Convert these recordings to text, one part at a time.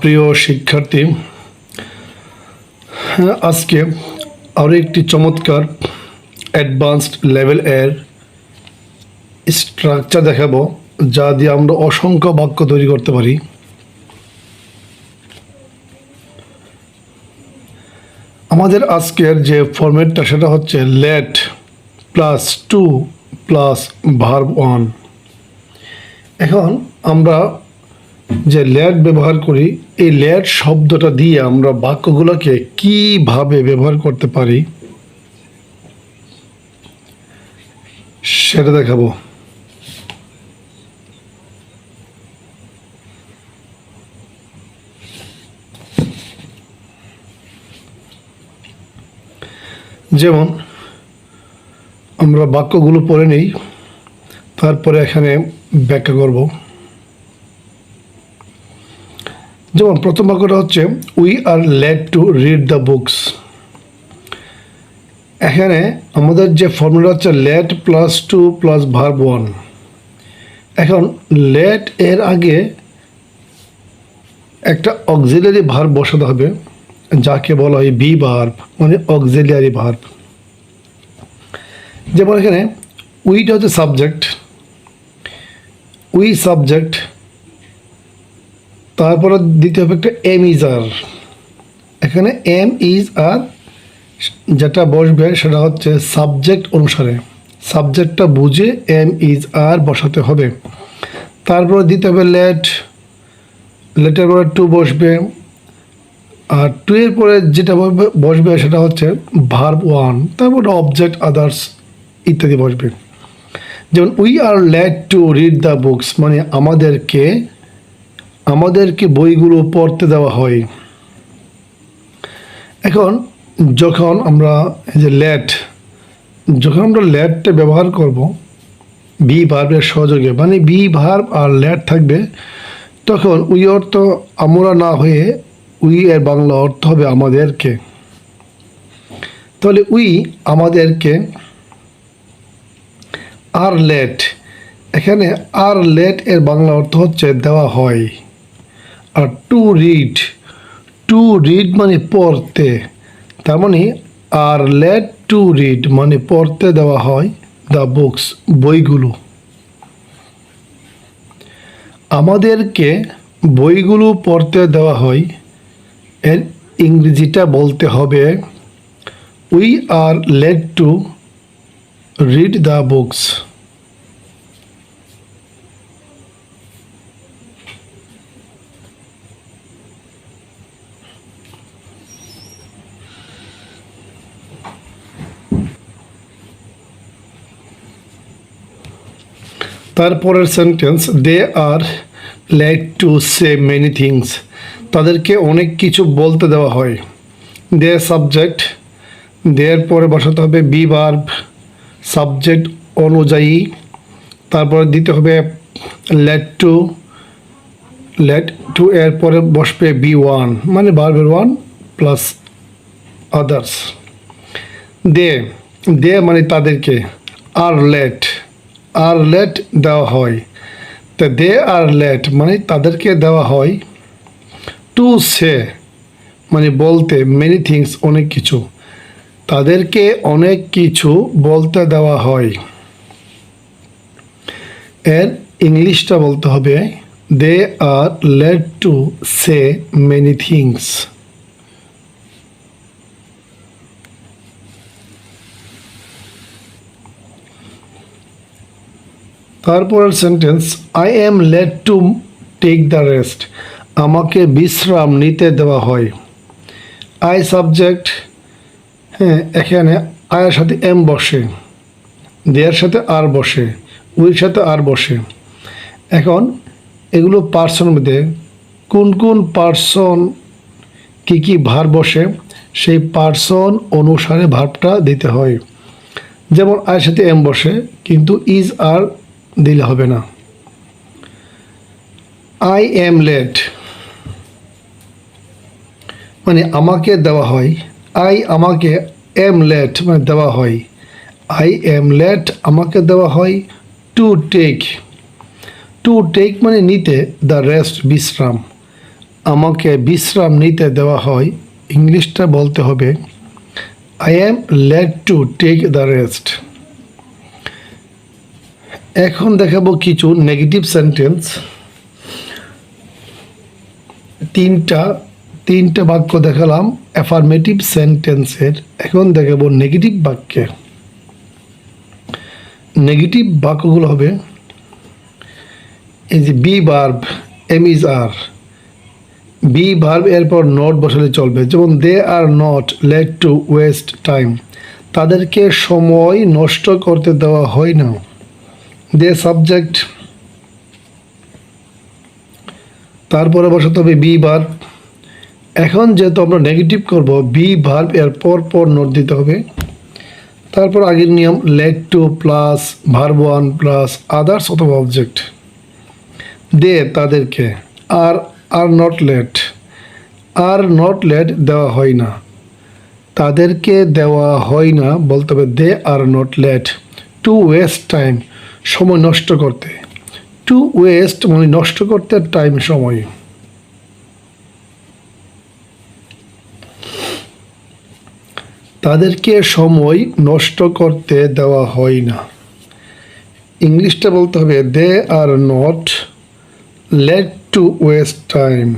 প্রিয় শিক্ষার্থী, আজকে আরও একটি চমৎকার অ্যাডভান্সড লেভেল এর স্ট্রাকচার দেখাবো, যা দিয়ে আমরা অসংখ্য বাক্য তৈরি করতে পারি। আমাদের আজকের যে ফরম্যাটটা সেটা হচ্ছে লেট প্লাস 2 প্লাস ভার্ব 1। এখন আমরা যে লেট ব্যবহার করি, এই লেট শব্দটা দিয়ে আমরা বাক্যগুলোকে কিভাবে ব্যবহার করতে পারি সেটা দেখাবো। যেমন আমরা বাক্যগুলো পড়ে নিই, তারপরে এখানে ব্যাখ্যা করব। যেমন প্রথম বাক্যটা হচ্ছে we are let to read the books. এখানে আমাদের যে ফর্মুলা হচ্ছে লেট প্লাস 2 প্লাস ভার্ব 1। এখন লেট এর আগে একটা অক্সিলিয়ারি ভার্ব বসাতে হবে, যাকে বলা হয় বি ভার্ব, মানে অক্সিলিয়ারি ভার্ব। যেমন এখানে উইটা হচ্ছে সাবজেক্ট, উই সাবজেক্ট, তারপরে দিতে হবে একটা এম ইজ আর। এখানে এম ইজ আর যেটা বসবে সেটা হচ্ছে সাবজেক্ট অনুসারে, সাবজেক্টটা বুঝে এম ইজ আর বসাতে হবে। তারপরে দিতে হবে লেট, লেটের পরে 2 বসবে, আর 2 এর পরে যেটা বসবে সেটা হচ্ছে ভার্ব 1, তারপরে অবজেক্ট, আদার্স ইত্যাদি বসবে। যেমন we are let to read the books, মানে আমাদেরকে বইগুলো পড়তে দেওয়া হয়। এখন যখন আমরা লেটটা ব্যবহার করব বি ভার্বের সহযোগে, মানে বি ভার্ব আর লেট থাকবে, তখন উই অর্থ আমরা না হয়ে উই এর বাংলা অর্থ হবে আমাদেরকে। তাহলে উই আমাদেরকে, আর লেট, এখানে আর লেট এর বাংলা অর্থ হচ্ছে দেওয়া হয়। আর টু রিড মানে পড়তে, তার মানে আর লেট টু রিড মানে পড়তে দেওয়া হয় দ্য বুকস, বইগুলো। আমাদেরকে বইগুলো পড়তে দেওয়া হয়, এর ইংরেজিটা বলতে হবে we are let to read the books. তারপরের sentence they are let to say many things, তাদেরকে অনেক কিছু বলতে দেওয়া হয়। দে সাবজেক্ট, দেয়ের পরে বসাতে হবে বি ভার্ব সাবজেক্ট অনুযায়ী, তারপরে দিতে হবে লেট টু এর পরে বসবে বি 1, মানে ভার্বের 1 প্লাস আদার্স। দে মানে তাদেরকে, আর লেট দেওয়া হয়, তো দে আর লেট মানে তাদেরকে দেওয়া হয় টু সে মানে বলতে, মেনি থিংস অনেক কিছু, তাদেরকে অনেক কিছু বলতে দেওয়া হয়। এর ইংলিশটা বলতে হবে they are let to say many things. তারপরের sentence I am let to take the rest, আমাকে বিশ্রাম নিতে দেওয়া হয়। আই সাবজেক্ট, এখানে আয়ের সাথে এম বসে, দেয়ার সাথে আর বসে, উইর সাথে আর বসে। এখন এগুলো পার্সনের মধ্যে কোন পার্সন কি ভার্ব বসে, সেই পার্সন অনুসারে ভার্বটা দিতে হয়। যেমন আয়ের সাথে এম বসে, কিন্তু ইজ আর দিলে হবে না। আই এম লেট মানে আমাকে দেওয়া হয়, আমাকে এম লেট মানে দেওয়া হয়, আই এম লেট আমাকে দেওয়া হয় টু টেক টু টেক মানে নিতে, দ্য রেস্ট বিশ্রাম, আমাকে বিশ্রাম নিতে দেওয়া হয়। ইংলিশটা বলতে হবে I am let to take the rest. এখন দেখাবো কিছু নেগেটিভ সেন্টেন্স। তিনটা বাক্য দেখালাম অ্যাফার্মেটিভ সেন্টেন্সের। এখন দেখাবো নেগেটিভ বাক্যে। নেগেটিভ বাক্যগুলো হবে এই যে be verb, am is are, be verb এরপর নট বসালে চলবে। যেমন they are not let to waste time, তাদেরকে সময় নষ্ট করতে দেওয়া হয় না। দে সাবজেক্ট, তারপরে বসাতে হবে বি ভার্ব। এখন যেহেতু আমরা নেগেটিভ করব, বি ভার্ব এর পর নোট দিতে হবে। তারপর আগের নিয়ম let to plus verb one plus others অথবা অবজেক্ট। দে তাদেরকে, are not let, are not let দেওয়া হয় না, তাদেরকে দেওয়া হয় না বলতে হবে they are not let to waste time, সময় নষ্ট করতে। টু ওয়েস্ট মানে নষ্ট করতে, টাইম সময়। তাদেরকে সময় নষ্ট করতে দেওয়া হয় না। ইংলিশটা বলতে হবে they are not let to waste time.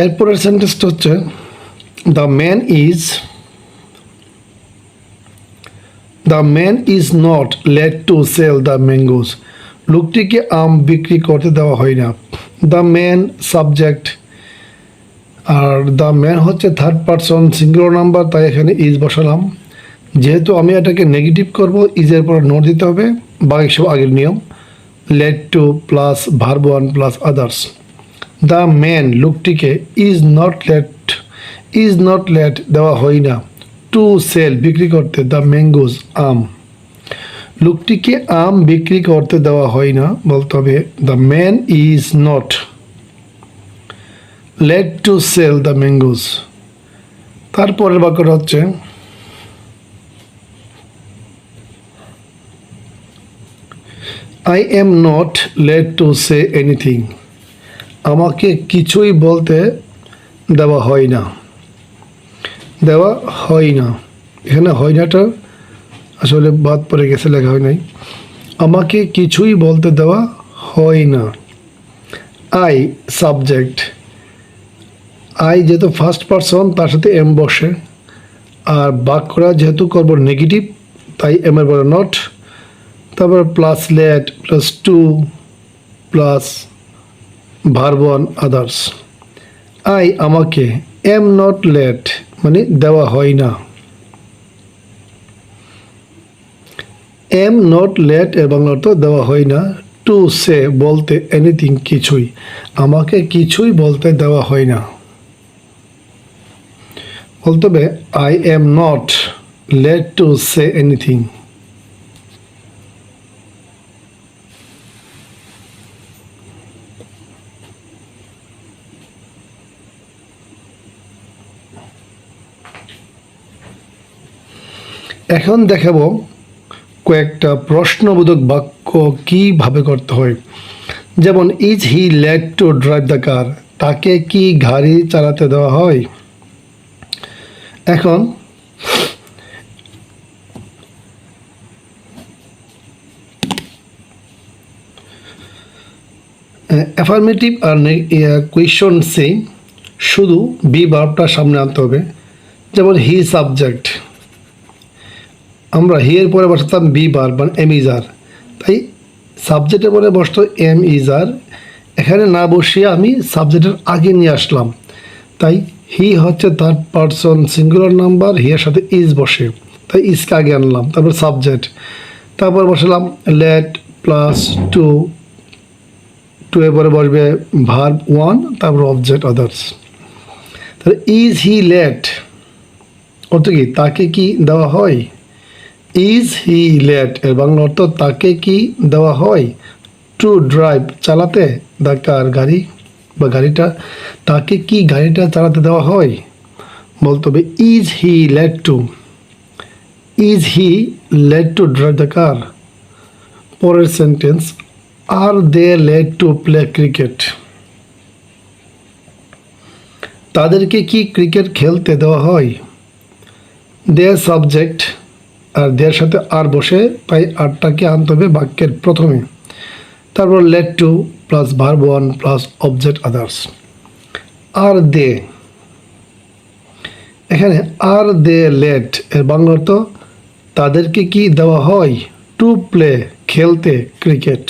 এরপরের সেন্টেন্সটা হচ্ছে the man is not let to sell the mangoes, লোকটিকে আম বিক্রি করতে দেওয়া হয় না। দ্য ম্যান সাবজেক্ট, আর দ্য ম্যান হচ্ছে থার্ড পারসন সিঙ্গুলার নাম্বার, তাই এখানে ইজ বসালাম। যেহেতু আমি এটাকে নেগেটিভ করব, ইজের পর নোট দিতে হবে। বাকি সব আগের নিয়ম, let to plus verb one plus others. The man লোকটিকে ইজ নট লেট দেওয়া হয় না টু সেল বিক্রি করতে দ্য ম্যাঙ্গোজ আম, লোকটিকে আম বিক্রি করতে দেওয়া হয় না বলতে হবে the man is not let to sell the mangoes. তারপরের বাক্যটা হচ্ছে I am not let to say anything, আমাকে কিছুই বলতে দেওয়া হয় না। এখানে হয় নাটা আসলে বাদ পড়ে গেছে, লেখা হয় নাই। আমাকে কিছুই বলতে দেওয়া হয় না। আই সাবজেক্ট, আই যেহেতু ফার্স্ট পারসন তার সাথে এম বসে, আর বাক্যটা যেহেতু করব নেগেটিভ তাই এম এর পরে নট, তারপর plus let plus to plus verb one others. I আমাকে, এম নট লেট মানে দেওয়া হয় না। এম নট লেট এর বাংলা অর্থ দেওয়া হয় না। টু সে বলতে, এনিথিং কিছুই, আমাকে কিছুই বলতে দেওয়া হয় না। বলতে হবে I am not let to say anything. এখন দেখাবো কয়েকটা প্রশ্নবোধক বাক্য কিভাবে করতে হয়। যেমন is he let to drive the কার, তাকে কি গাড়ি চালাতে দেওয়া হয়। এখন অ্যাফার্মেটিভ আর কোয়েশ্চন সে শুধু বি ভার্বটা সামনে আনতে হবে। যেমন হি সাবজেক্ট, আমরা হি এর পরে বসাতাম বি ভার্ব মানে এম ইজ আর, তাই সাবজেক্টের পরে বসতো এম ইজ আর। এখানে না বসিয়ে আমি সাবজেক্টের আগে নিয়ে আসলাম, তাই হি হচ্ছে থার্ড পারসন সিঙ্গুলার নাম্বার, হি এর সাথে ইজ বসে, তাই ইজকে আগে আনলাম। তারপর সাবজেক্ট, তারপর বসালাম লেট প্লাস টু, টু এর পরে বসবে ভার্ব ওয়ান, তারপর অবজেক্ট আদার্স। তাহলে ইজ হি লেট অর্থ কি, তাকে কি দেওয়া হয়। ইজ হি লেট এর বাংলা অর্থ তাকে কি দেওয়া হয় টু ড্রাইভ চালাতে দ্য কার গাড়ি। বা গাড়িটা, তাকে কি গাড়িটা চালাতে দেওয়া হয়? বলতে হবে is he let to drive the car. পরের sentence, are they let to play cricket? তাদেরকে কি ক্রিকেট খেলতে দেওয়া হয়? দেয়ার সাবজেক্ট, আর দেয়ার সাথে আর বসে, তাই আরটাকে আনতে হবে বাক্যের প্রথমে। তারপর let to plus verb one plus object others. Are they, এখানে আর দে লেট এর বাংলা অর্থ তাদেরকে কি দেওয়া হয়? টু প্লে, খেলতে ক্রিকেট।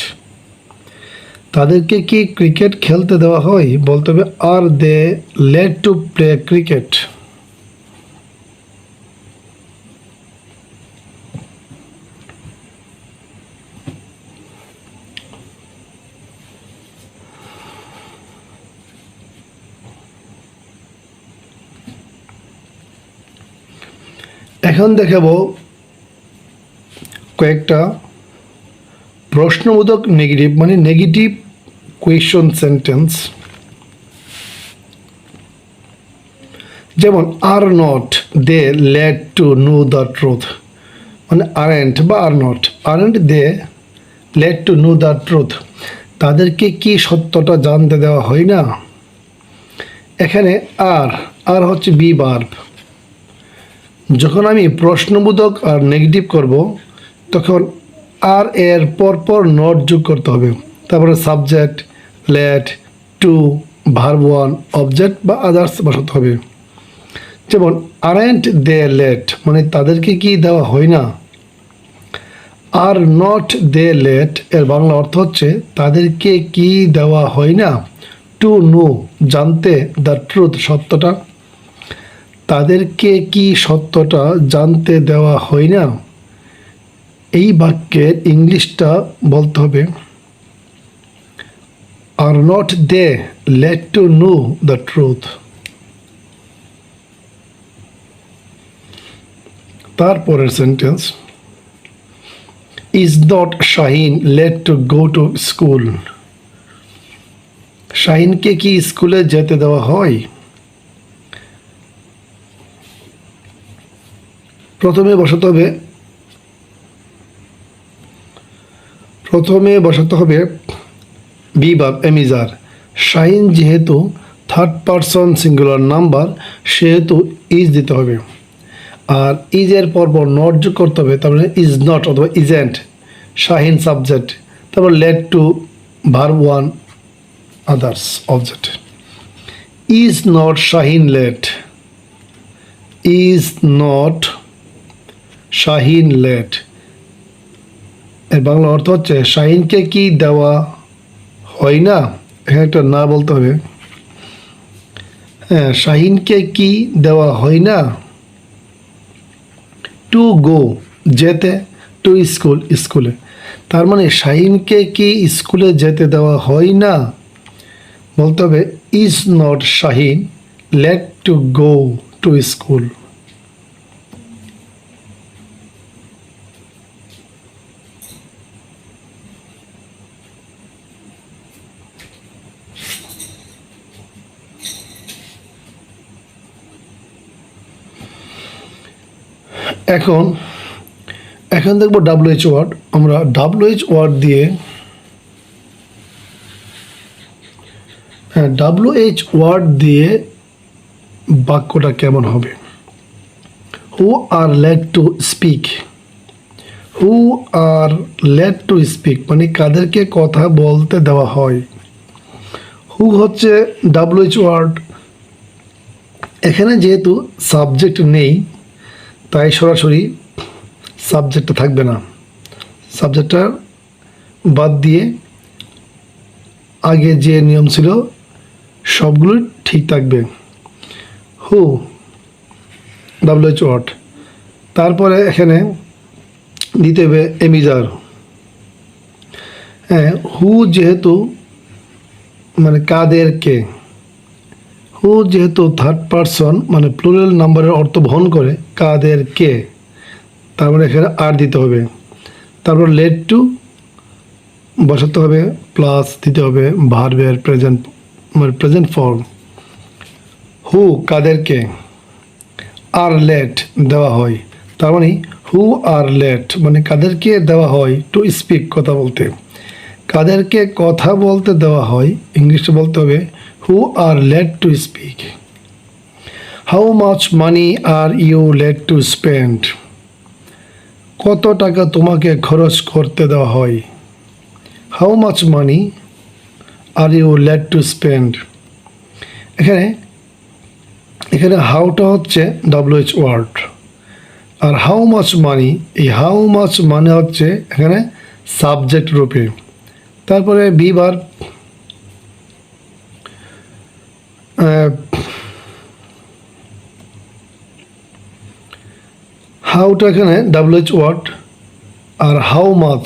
তাদেরকে কি ক্রিকেট খেলতে দেওয়া হয়? বলতে হবে are they let to play cricket? এখন দেখাবো কয়েকটা প্রশ্নবোধক নেগেটিভ, মানে নেগেটিভ কোয়েশ্চন সেন্টেন্স। যেমন are not they let to know the truth, মানে আরেন্ট বা aren't they let to know the truth, তাদেরকে কি সত্যটা জানতে দেওয়া হয় না? এখানে আর হচ্ছে বি ভার্ব। যখন আমি প্রশ্নবোধক আর নেগেটিভ করব, তখন আর এর পরপর নট যোগ করতে হবে, তারপরে subject, let, to, verb one, object বা আদার্স বসাতে হবে। যেমন আরেন্ট দে লেট, মানে তাদেরকে কি দেওয়া হয় না? আর নট দে লেট এর বাংলা অর্থ হচ্ছে তাদেরকে কি দেওয়া হয় না? টু নো, জানতে, দ্য ট্রুথ, সত্যটা। তাদেরকে কি সত্যটা জানতে দেওয়া হয় না? এই বাক্যের ইংলিশটা বলতে হবে are not they let to know the truth. তারপরের sentence, is not Shahin let to go to school? শাহিনকে কি স্কুলে যেতে দেওয়া হয়? প্রথমে বসাতে হবে বি ভার্ব এমিজার। শাহিন যেহেতু থার্ড পারসন সিঙ্গুলার নাম্বার, সেহেতু ইজ দিতে হবে। আর ইজের পরপর নট যোগ করতে হবে, তারপরে ইজ নট অথবা ইজেন্ট, শাহিন সাবজেক্ট, তারপর let to verb one others object. Is not Shahin let, is not Shahin let এর বাংলা অর্থ হচ্ছে শাহিনকে কি দেওয়া হয় না? এখানে একটা না বলতে হবে। হ্যাঁ, শাহিনকে কি দেওয়া হয় না? টু গো, যেতে, টু স্কুল, স্কুলে। তার মানে শাহিনকে কি স্কুলে যেতে দেওয়া হয় না? বলতে হবে is not Shahin let to go to school. এখন দেখবো WH ওয়ার্ড। আমরা WH ওয়ার্ড দিয়ে WH ওয়ার্ড দিয়ে বাক্যটা কেমন হবে? Who are let to speak, who are let to speak মানে কাদেরকে কথা বলতে দেওয়া হয়? হু হচ্ছে WH ওয়ার্ড। এখানে যেহেতু সাবজেক্ট নেই, তাই সরাসরি সাবজেক্টটা থাকবে না, সাবজেক্টটা বাদ দিয়ে আগে যে নিয়ম ছিল সবগুলো ঠিক থাকবে। হু WH ওয়ার্ড, তারপরে এখানে দিতে হবে এমিজার। হ্যাঁ, হু যেহেতু মানে কাদেরকে, হু যেহেতু থার্ড পারসন মানে প্লুরাল নাম্বারের অর্থ বহন করে, কাদেরকে, তার মানে এখানে আর দিতে হবে। তারপর লেট টু বসাতে হবে, প্লাস দিতে হবে ভার্বের প্রেজেন্ট মানে প্রেজেন্ট ফর্ম। হু কাদেরকে, আর লেট দেওয়া হয়, তার মানে হু আর লেট মানে কাদেরকে দেওয়া হয় টু স্পিক কথা বলতে, কাদেরকে কথা বলতে দেওয়া হয় ইংলিশে বলতে হবে who are let to speak. How much money are you let to spend, কত টাকা তোমাকে খরচ করতে দেওয়া হয়। How much money are you let to spend, এখানে এখানে হাউটা হচ্ছে WH ওয়ার্ড, আর হাউ মাচ মানি, এই হাউ মাচ মানে হচ্ছে এখানে সাবজেক্ট রূপে। তারপরে বি ভার্ব, হাউটা এখানে WH ওয়ার্ড, আর হাউ মাচ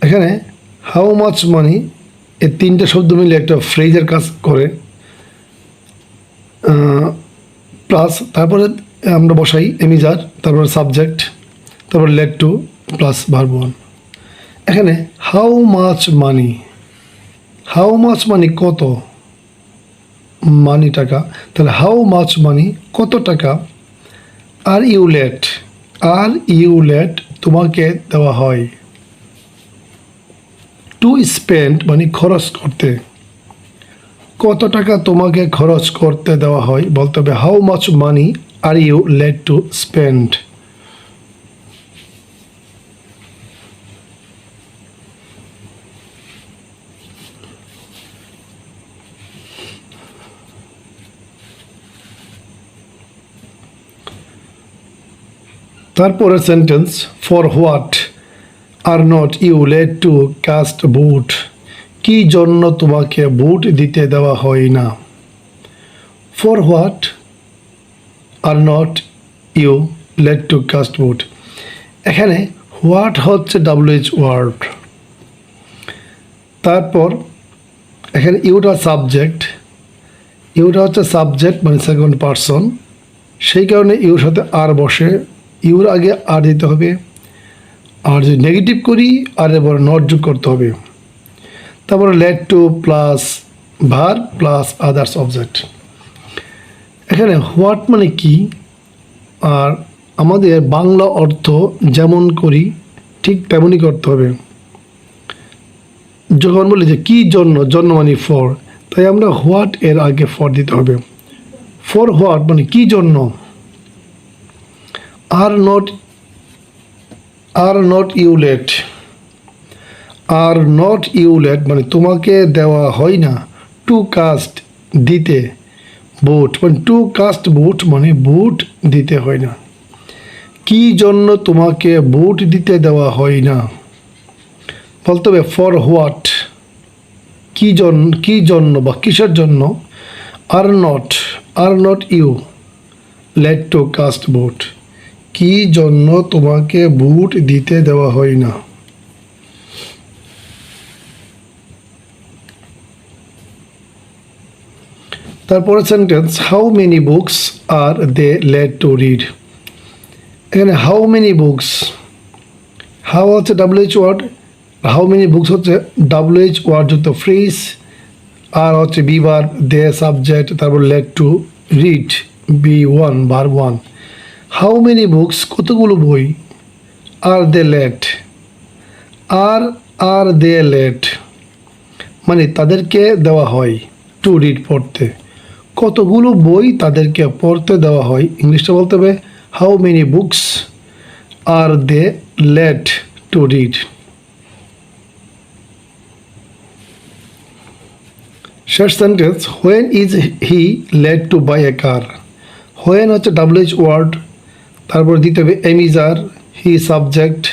এখানে হাউ মাচ মানি, এই তিনটে শব্দ মিলে একটা ফ্রেজের কাজ করে। প্লাস তারপরে আমরা বসাই এমিজার, তারপরে সাবজেক্ট, তারপরে let to plus verb one. এখানে how much money, how much money কত, মানি টাকা, তাহলে হাউ মাচ মানি কত টাকা, are you let, are you let তোমাকে দেওয়া হয়, টু স্পেন্ড মানে খরচ করতে, কত টাকা তোমাকে খরচ করতে দেওয়া হয় বলতে হবে how much money are you let to spend. তারপরে sentence, for what are not you let two caste বুট, কি জন্য তোমাকে বুট দিতে দেওয়া হয় না। For what are not you let two caste বুট, এখানে হোয়াট হচ্ছে WH ওয়ার্ড, তারপর এখানে ইউটা সাবজেক্ট, ইউটা হচ্ছে সাবজেক্ট মানে সেকেন্ড পারসন, সেই কারণে ইউর সাথে আর বসে, ইউর আগে আর দিতে হবে, আর যদি নেগেটিভ করি আর এবার নট যোগ করতে হবে। তারপরে let to plus verb plus others object. এখানে হোয়াট মানে কি, আর আমাদের বাংলা অর্থ যেমন করি ঠিক তেমনই করতে হবে। যখন বলি যে কী জন্য, জন্য মানে ফর, তাই আমরা হোয়াট এর আগে ফর দিতে হবে। ফর হোয়াট মানে কী জন্য। Are not you let, are not you let মানে তোমাকে দেওয়া হয় না টু কাস্ট দিতে, বুট মানে টু কাস্ট বুট মানে বুট দিতে হয় না, কি জন্য তোমাকে বুট দিতে দেওয়া হয় না বলতে হবে ফর হোয়াট, কি জন্য বা কিসের জন্য, are not you let two caste বুট, কি জন্য তোমাকে বুট দিতে দেওয়া হয় না। তারপরে sentence, how many books are they let to read, এখানে হাউ মেনি বুকস, হাউ হচ্ছে WH word, how many books হচ্ছে WH ওয়ার্ড যুক্ত ফ্রেজ, আর হচ্ছে বি ভার্ব, দে সাবজেক্ট, তারপর let to read B1 verb 1। How many books কতগুলো বই, আর they late, R they late মানে তাদেরকে দেওয়া হয় টু রিড পড়তে, কতগুলো বই তাদেরকে পড়তে দেওয়া হয় ইংলিশটা বলতে হবে how many books are they let to read. শেষ sentence, when is he let to buy a car, when হচ্ছে WH ওয়ার্ড, তারপর দিতে হবে এমিজার, হি সাবজেক্ট,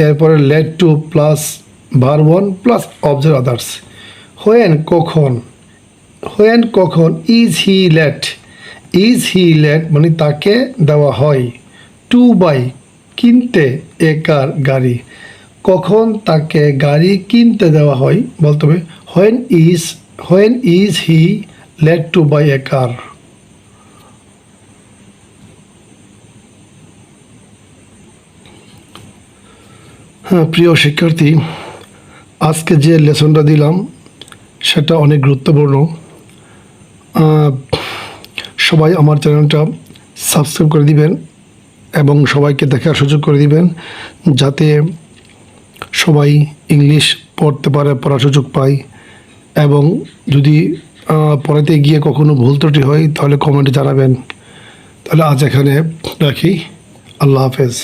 এরপরে let to plus verb 1 plus object others. When কখন, is he let মানে তাকে দেওয়া হয় টু বাই কিনতে এ কার গাড়ি, কখন তাকে গাড়ি কিনতে দেওয়া হয় বলতে হবে when is he let to buy a car. হ্যাঁ প্রিয় শিক্ষার্থী, আজকে যে লেসনটা দিলাম সেটা অনেক গুরুত্বপূর্ণ। সবাই আমার চ্যানেলটা সাবস্ক্রাইব করে দিবেন এবং সবাইকে দেখার সুযোগ করে দিবেন, যাতে সবাই ইংলিশ পড়তে পারে, পড়ার সুযোগ পায়। এবং যদি পড়াতে গিয়ে কখনো ভুল ত্রুটি হয় তাহলে কমেন্টে জানাবেন। তাহলে আজ এখানে রাখি। আল্লাহ হাফেজ।